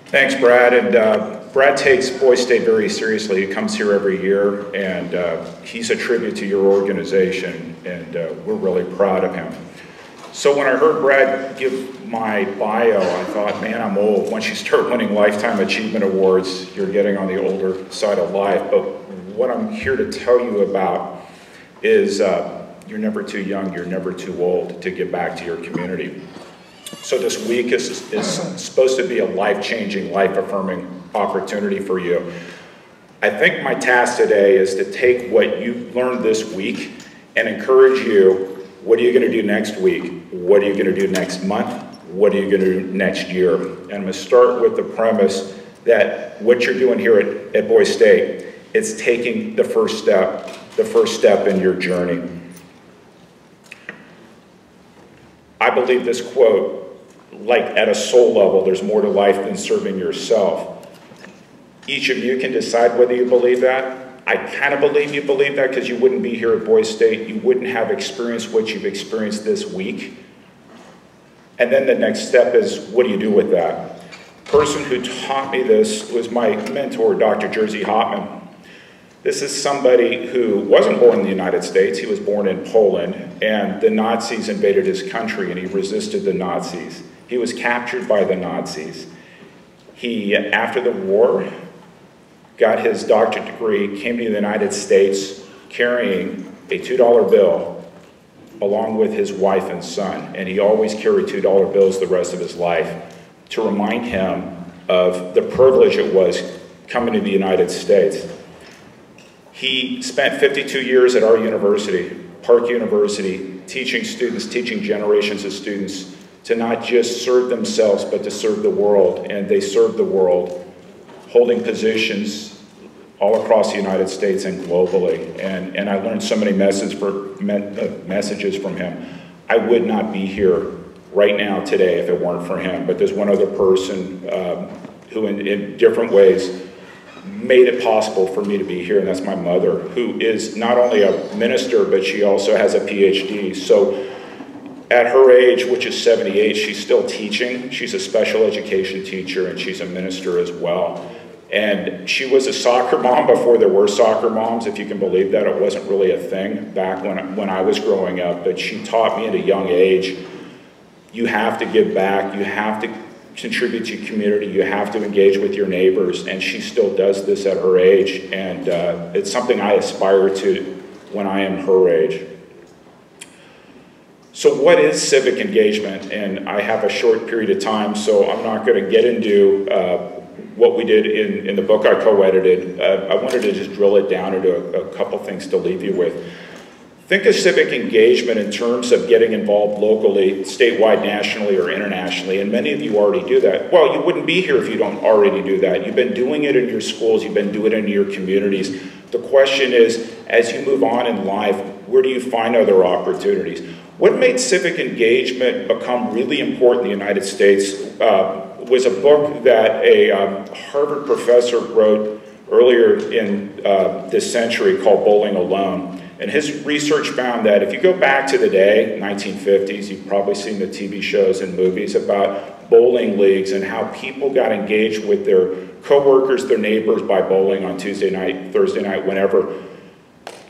Thanks, Brad. And Brad takes Boys State very seriously. He comes here every year, and he's a tribute to your organization, and we're really proud of him. So when I heard Brad give my bio, I thought, man, I'm old. Once you start winning Lifetime Achievement Awards, you're getting on the older side of life. But what I'm here to tell you about is you're never too young, you're never too old to give back to your community. So this week is supposed to be a life-changing, life-affirming opportunity for you. I think my task today is to take what you learned this week and encourage you. What are you going to do next week? What are you going to do next month? What are you going to do next year? And I'm going to start with the premise that what you're doing here at Boys State is taking the first step in your journey. I believe this quote, like at a soul level, there's more to life than serving yourself. Each of you can decide whether you believe that. I kind of believe you believe that because you wouldn't be here at Boys State. You wouldn't have experienced what you've experienced this week. And then the next step is, what do you do with that? The person who taught me this was my mentor, Dr. Jerzy Hopman. This is somebody who wasn't born in the United States. He was born in Poland, and the Nazis invaded his country, and he resisted the Nazis. He was captured by the Nazis. He, after the war, got his doctorate degree, came to the United States carrying a $2 bill along with his wife and son. And he always carried $2 bills the rest of his life to remind him of the privilege it was coming to the United States. He spent 52 years at our university, Park University, teaching students, teaching generations of students to not just serve themselves, but to serve the world. And they served the world, holding positions all across the United States and globally. And I learned so many messages from him. I would not be here right now today if it weren't for him. But there's one other person who in different ways made it possible for me to be here, and that's my mother, who is not only a minister, but she also has a PhD. So at her age, which is 78, she's still teaching. She's a special education teacher, and she's a minister as well. And she was a soccer mom before there were soccer moms, if you can believe that. It wasn't really a thing back when I was growing up, but she taught me at a young age, you have to give back, you have to contribute to your community, you have to engage with your neighbors, and she still does this at her age, and it's something I aspire to when I am her age. So what is civic engagement? And I have a short period of time, so I'm not going to get into what we did in the book I co-edited. I wanted to just drill it down into a couple things to leave you with. Think of civic engagement in terms of getting involved locally, statewide, nationally, or internationally, and many of you already do that. Well, you wouldn't be here if you don't already do that. You've been doing it in your schools, you've been doing it in your communities. The question is, as you move on in life, where do you find other opportunities? What made civic engagement become really important in the United States was a book that a Harvard professor wrote earlier in this century called Bowling Alone. And his research found that if you go back to the day, 1950s, you've probably seen the TV shows and movies about bowling leagues and how people got engaged with their coworkers, their neighbors by bowling on Tuesday night, Thursday night, whenever.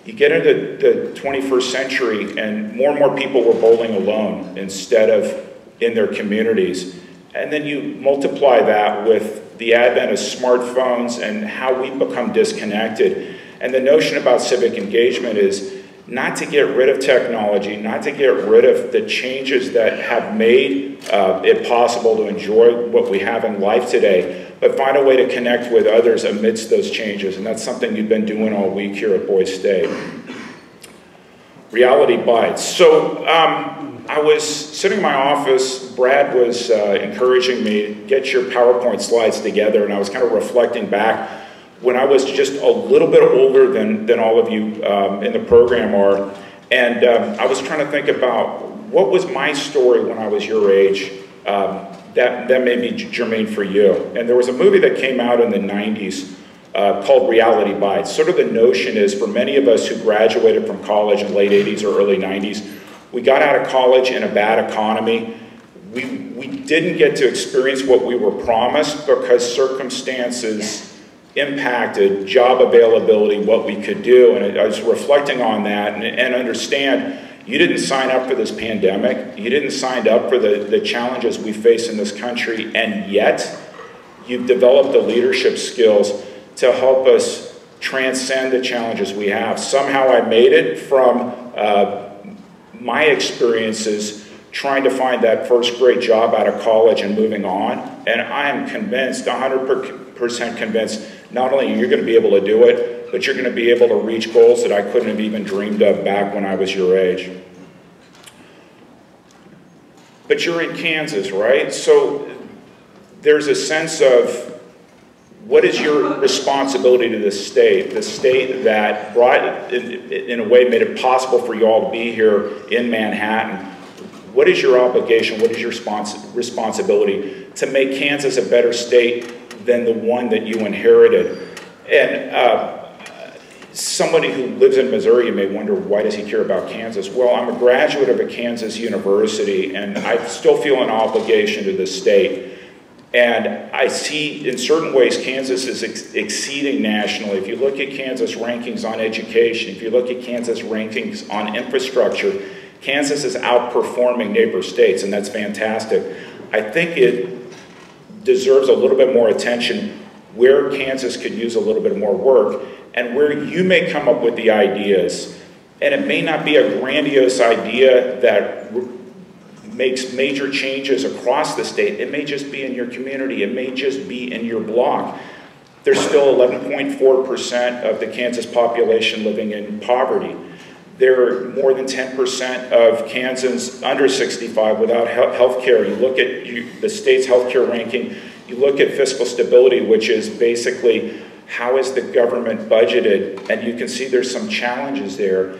You get into the 21st century and more people were bowling alone instead of in their communities. And then you multiply that with the advent of smartphones and how we've become disconnected. And the notion about civic engagement is not to get rid of technology, not to get rid of the changes that have made it possible to enjoy what we have in life today, but find a way to connect with others amidst those changes. And that's something you've been doing all week here at Boys State. Reality bites. So I was sitting in my office, Brad was encouraging me to get your PowerPoint slides together, and I was kind of reflecting back when I was just a little bit older than all of you in the program are. And I was trying to think about what was my story when I was your age that may be germane for you. And there was a movie that came out in the 90s called Reality Bites. Sort of the notion is for many of us who graduated from college in late 80s or early 90s, we got out of college in a bad economy. We we didn't get to experience what we were promised because circumstances impacted job availability, what we could do. And I was reflecting on that and understand you didn't sign up for this pandemic. You didn't sign up for the challenges we face in this country, and yet you've developed the leadership skills to help us transcend the challenges we have. Somehow I made it from my experiences trying to find that first great job out of college and moving on. And I am convinced, 100% convinced, not only you're going to be able to do it, but you're going to be able to reach goals that I couldn't have even dreamed of back when I was your age. But you're in Kansas, right? So there's a sense of what is your responsibility to this state? The state that brought, in a way, made it possible for you all to be here in Manhattan. What is your obligation? What is your responsibility to make Kansas a better state than the one that you inherited? And somebody who lives in Missouri, you may wonder, why does he care about Kansas? Well, I'm a graduate of a Kansas university, and I still feel an obligation to the state. And I see, in certain ways, Kansas is exceeding nationally. If you look at Kansas rankings on education, if you look at Kansas rankings on infrastructure, Kansas is outperforming neighbor states, and that's fantastic. I think it deserves a little bit more attention where Kansas could use a little bit more work, and where you may come up with the ideas. And it may not be a grandiose idea that makes major changes across the state. It may just be in your community. It may just be in your block. There's still 11.4% of the Kansas population living in poverty. There are more than 10% of Kansans under 65 without health care. You look at the state's health care ranking, you look at fiscal stability, which is basically how is the government budgeted, and you can see there's some challenges there.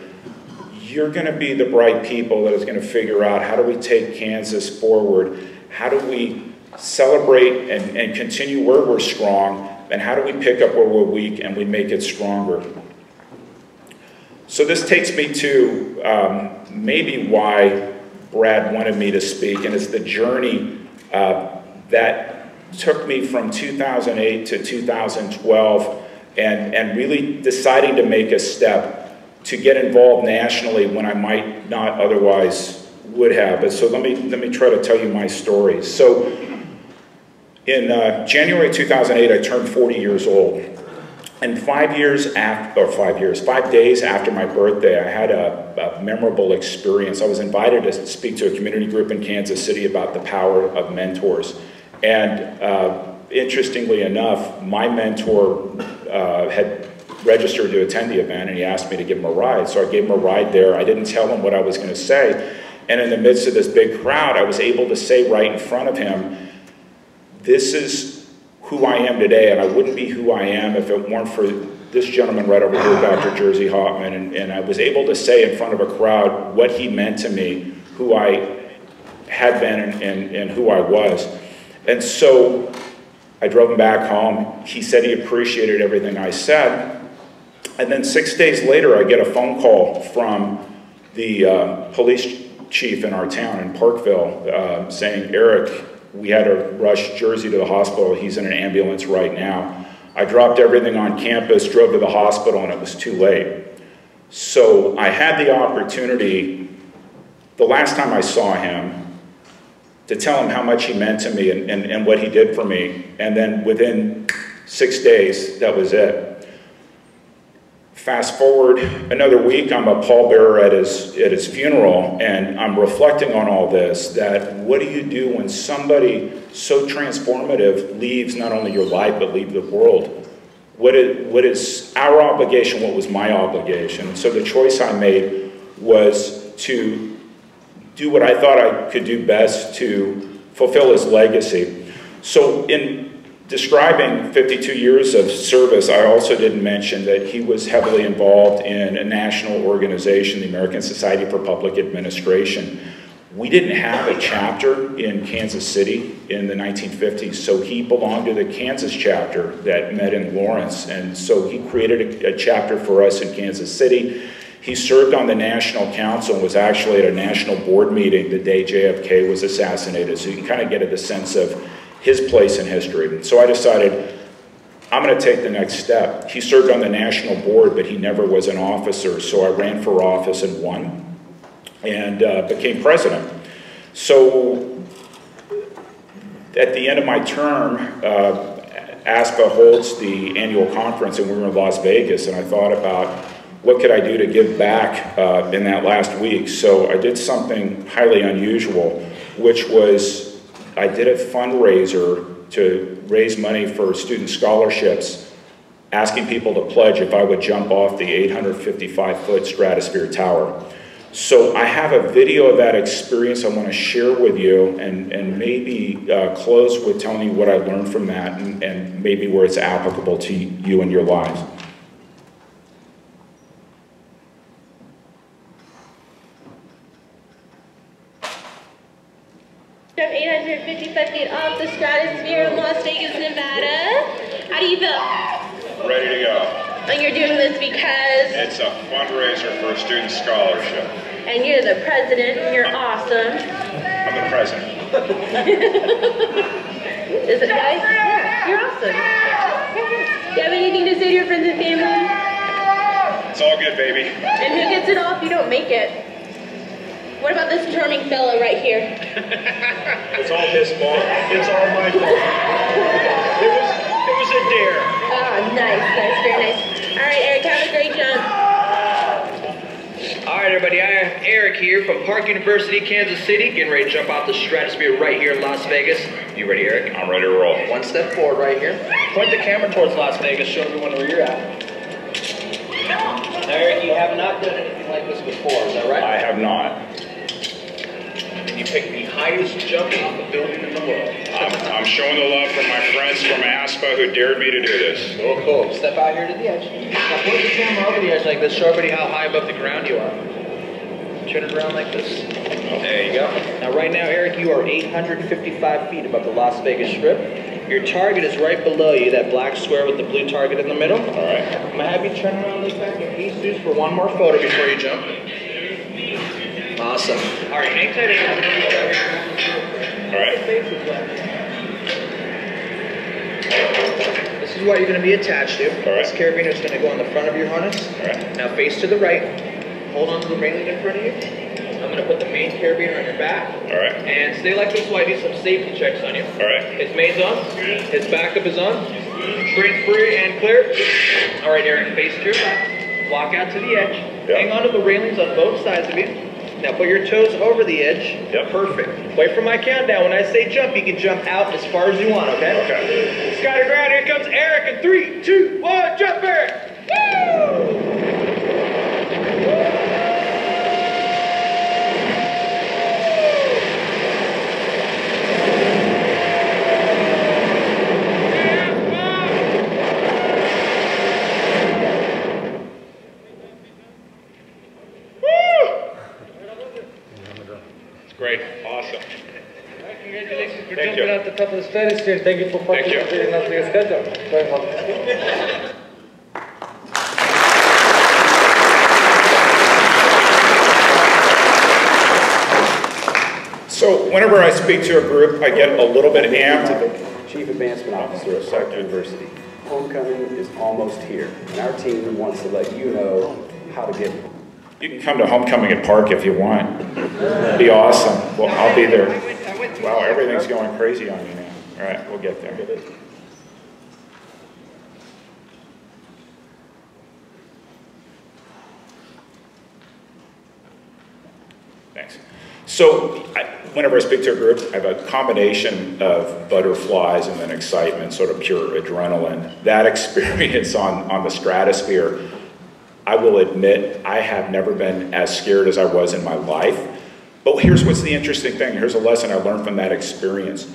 You're going to be the bright people that is going to figure out how do we take Kansas forward, how do we celebrate and continue where we're strong, and how do we pick up where we're weak and we make it stronger. So this takes me to maybe why Brad wanted me to speak, and it's the journey that took me from 2008 to 2012 and really deciding to make a step to get involved nationally when I might not otherwise would have. But so let me try to tell you my story. So in January 2008, I turned 40 years old. And 5 days after my birthday, I had a memorable experience. I was invited to speak to a community group in Kansas City about the power of mentors. And interestingly enough, my mentor had registered to attend the event, and he asked me to give him a ride. So I gave him a ride there. I didn't tell him what I was going to say. And in the midst of this big crowd, I was able to say right in front of him, this is who I am today, and I wouldn't be who I am if it weren't for this gentleman right over here, Dr. Jersey Hoffman. And I was able to say in front of a crowd what he meant to me, who I had been and who I was. And so I drove him back home. He said he appreciated everything I said. And then 6 days later, I get a phone call from the police chief in our town in Parkville saying, Erik, we had to rush Jersey to the hospital. He's in an ambulance right now. I dropped everything on campus, drove to the hospital, and it was too late. So I had the opportunity, the last time I saw him, to tell him how much he meant to me and what he did for me. And then within 6 days, that was it. Fast forward another week, I'm a pallbearer at his funeral, and I'm reflecting on all this, that what do you do when somebody so transformative leaves not only your life, but leave the world? What is our obligation? What was my obligation? So the choice I made was to do what I thought I could do best to fulfill his legacy. So in describing 52 years of service, I also didn't mention that he was heavily involved in a national organization, the American Society for Public Administration. We didn't have a chapter in Kansas City in the 1950s, so he belonged to the Kansas chapter that met in Lawrence, and so he created a chapter for us in Kansas City. He served on the National Council and was actually at a national board meeting the day JFK was assassinated, so you can kind of get a sense of his place in history. So I decided, I'm going to take the next step. He served on the national board, but he never was an officer, so I ran for office and won, and became president. So at the end of my term, ASPA holds the annual conference, and we were in Las Vegas, and I thought about what could I do to give back in that last week. So I did something highly unusual, which was I did a fundraiser to raise money for student scholarships, asking people to pledge if I would jump off the 855-foot Stratosphere Tower. So I have a video of that experience I want to share with you, and maybe close with telling you what I learned from that, and maybe where it's applicable to you and your lives. From 855 feet off the stratosphere in Las Vegas, Nevada. How do you feel? Ready to go. And you're doing this because? It's a fundraiser for a student scholarship. And you're the president, and you're awesome. I'm the president. Is it nice? Yeah, you're awesome. Do you have anything to say to your friends and family? It's all good, baby. And who gets it all if you don't make it? What about this charming fellow right here? It's all his fault. It's all my fault. It was a dare. Ah, nice, very nice. All right, Eric, have a great jump. All right, everybody, I am Eric here from Park University, Kansas City, getting ready to jump off the stratosphere right here in Las Vegas. You ready, Eric? I'm ready to roll. One step forward right here. Point the camera towards Las Vegas, show everyone where you're at. Now, Eric, you have not done anything like this before, is that right? I have not. You picked the highest jump off a building in the world. I'm showing the love from my friends from ASPA who dared me to do this. Oh, cool. Step out here to the edge. Now point the camera over the edge like this. Show everybody how high above the ground you are. Turn it around like this. There you go. Now right now, Eric, you are 855 feet above the Las Vegas Strip. Your target is right below you, that black square with the blue target in the middle. All right. I'm going to have you turn around this back and Jesus for one more photo before you jump. Awesome. All right, hang tight. All right. This is what you're going to be attached to. All right. This carabiner is going to go on the front of your harness. All right. Now face to the right. Hold on to the railing in front of you. I'm going to put the main carabiner on your back. All right. And stay like this while I do some safety checks on you. All right. His main's on. His backup is on. Straight free and clear. All right, Erik, face to your left. Walk out to the edge. Yep. Hang on to the railings on both sides of you. Now put your toes over the edge. Yep. Perfect. Wait for my countdown. When I say jump, you can jump out as far as you want, okay? Okay. Sky to ground. Here comes Erik in 3, 2, 1. Jump, Erik! Woo! Great. Awesome. Congratulations for Thank jumping you. off the top of the stratosphere. Thank you for participating in our schedule. Very much. So whenever I speak to a group, I get a little bit amped. Chief Advancement Officer at Park University. Homecoming is almost here, and our team wants to let you know how to get here. You can come to homecoming at Park if you want. It'd be awesome. Well, I'll be there. Wow, everything's going crazy on me now. All right, we'll get there. Thanks. So whenever I speak to a group, I have a combination of butterflies and then excitement, sort of pure adrenaline. That experience on the stratosphere, I will admit I have never been as scared as I was in my life. But here's what's the interesting thing. Here's a lesson I learned from that experience.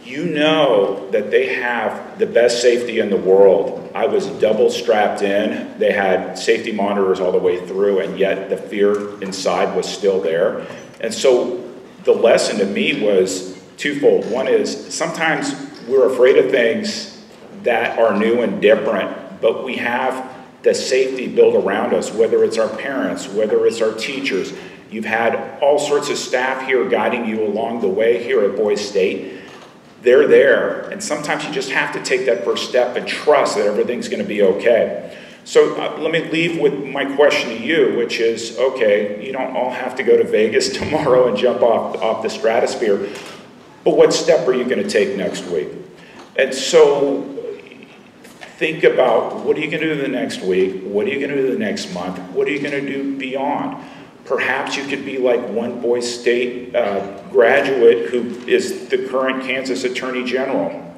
You know that they have the best safety in the world. I was double strapped in. They had safety monitors all the way through, and yet the fear inside was still there. And so the lesson to me was twofold. One is sometimes we're afraid of things that are new and different, but we have the safety built around us, whether it's our parents, whether it's our teachers. You've had all sorts of staff here guiding you along the way here at Boise State. They're there, and sometimes you just have to take that first step and trust that everything's going to be okay. So let me leave with my question to you, which is, okay, you don't all have to go to Vegas tomorrow and jump off the stratosphere, but what step are you going to take next week? And so think about, what are you going to do the next week? What are you going to do the next month? What are you going to do beyond? Perhaps you could be like one Boise State graduate who is the current Kansas Attorney General.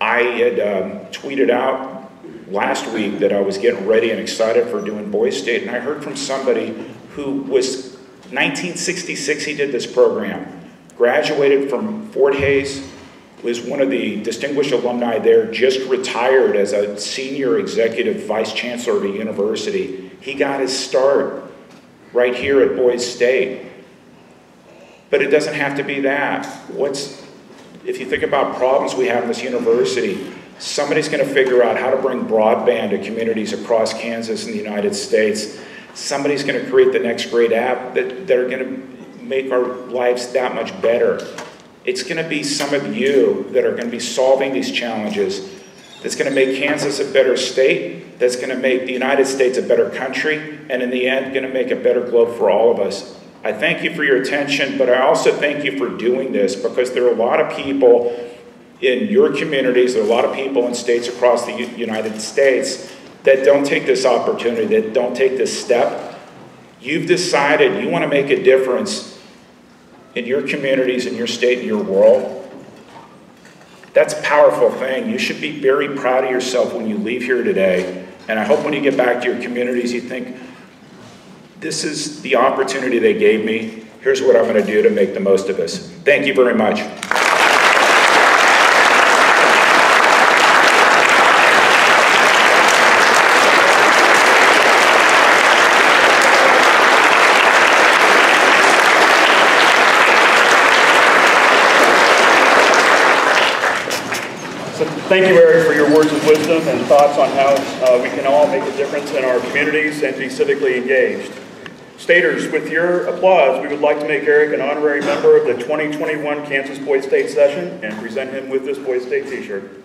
I had tweeted out last week that I was getting ready and excited for doing Boise State, and I heard from somebody who was 1966, he did this program, graduated from Fort Hays, was one of the distinguished alumni there, just retired as a senior executive vice chancellor of a university. He got his start right here at Boise State. But it doesn't have to be that. If you think about problems we have in this university, somebody's going to figure out how to bring broadband to communities across Kansas and the United States. Somebody's going to create the next great app that are going to make our lives that much better. It's going to be some of you that are going to be solving these challenges, that's going to make Kansas a better state, that's going to make the United States a better country, and in the end, going to make a better globe for all of us. I thank you for your attention, but I also thank you for doing this, because there are a lot of people in your communities, there are a lot of people in states across the United States that don't take this opportunity, that don't take this step. You've decided you want to make a difference in your communities, in your state, in your world. That's a powerful thing. You should be very proud of yourself when you leave here today. And I hope when you get back to your communities, you think, this is the opportunity they gave me. Here's what I'm going to do to make the most of this. Thank you very much. So thank you, Erik, for your words of wisdom and thoughts on how we can all make a difference in our communities and be civically engaged. Staters, with your applause, we would like to make Erik an honorary member of the 2021 Kansas Boise State session and present him with this Boise State t-shirt.